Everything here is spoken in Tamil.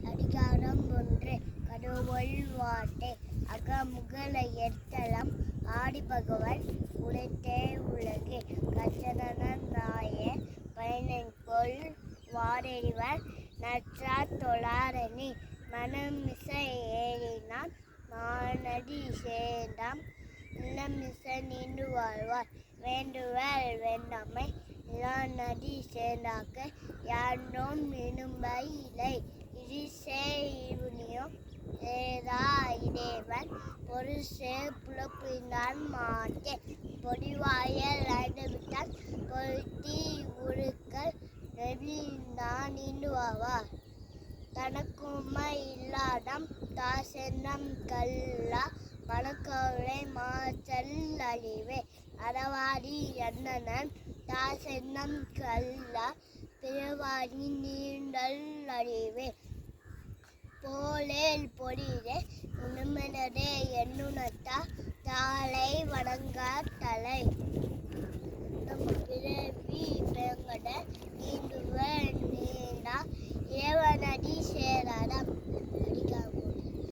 அதிகாரம் 1 கடவுள் வார்த்தை அகமுகல எத்தலம் ஆடிபகவன் உழைத்தே உலகு கச்சனாய பயனென்கொள் வாரெறிவர் நற்றா தொழாரணி மனமிச ஏறினான் மானடி சேர்ந்தாம் இல்லமிச நீண்டு வாழ்வார் வேண்டுவர் வேண்டாமை நதி சேர்ந்தாக்க யாரும் விரும்பை இலை இரிசே இருநியம் ஏதா இறைவன் பொருசே புலப்புரிந்தான் மாட்டே பொடிவாயல் ஐந்துவிட்டால் பொருத்தி உருக்கள் நெறிந்தான் நீண்டுவார் தனக்குமை இல்லாடம் தாசென்னம் கல்லா மனக்கவலை மாச்சல் அழிவே அறவாடி அண்ணனன் தாசென்னம் கல்லா பிறவாடி நீண்டல் அறிவே போலேல் பொடிதே உண்மனதே எண்ணுணத்தா தாளை வணங்கா தலை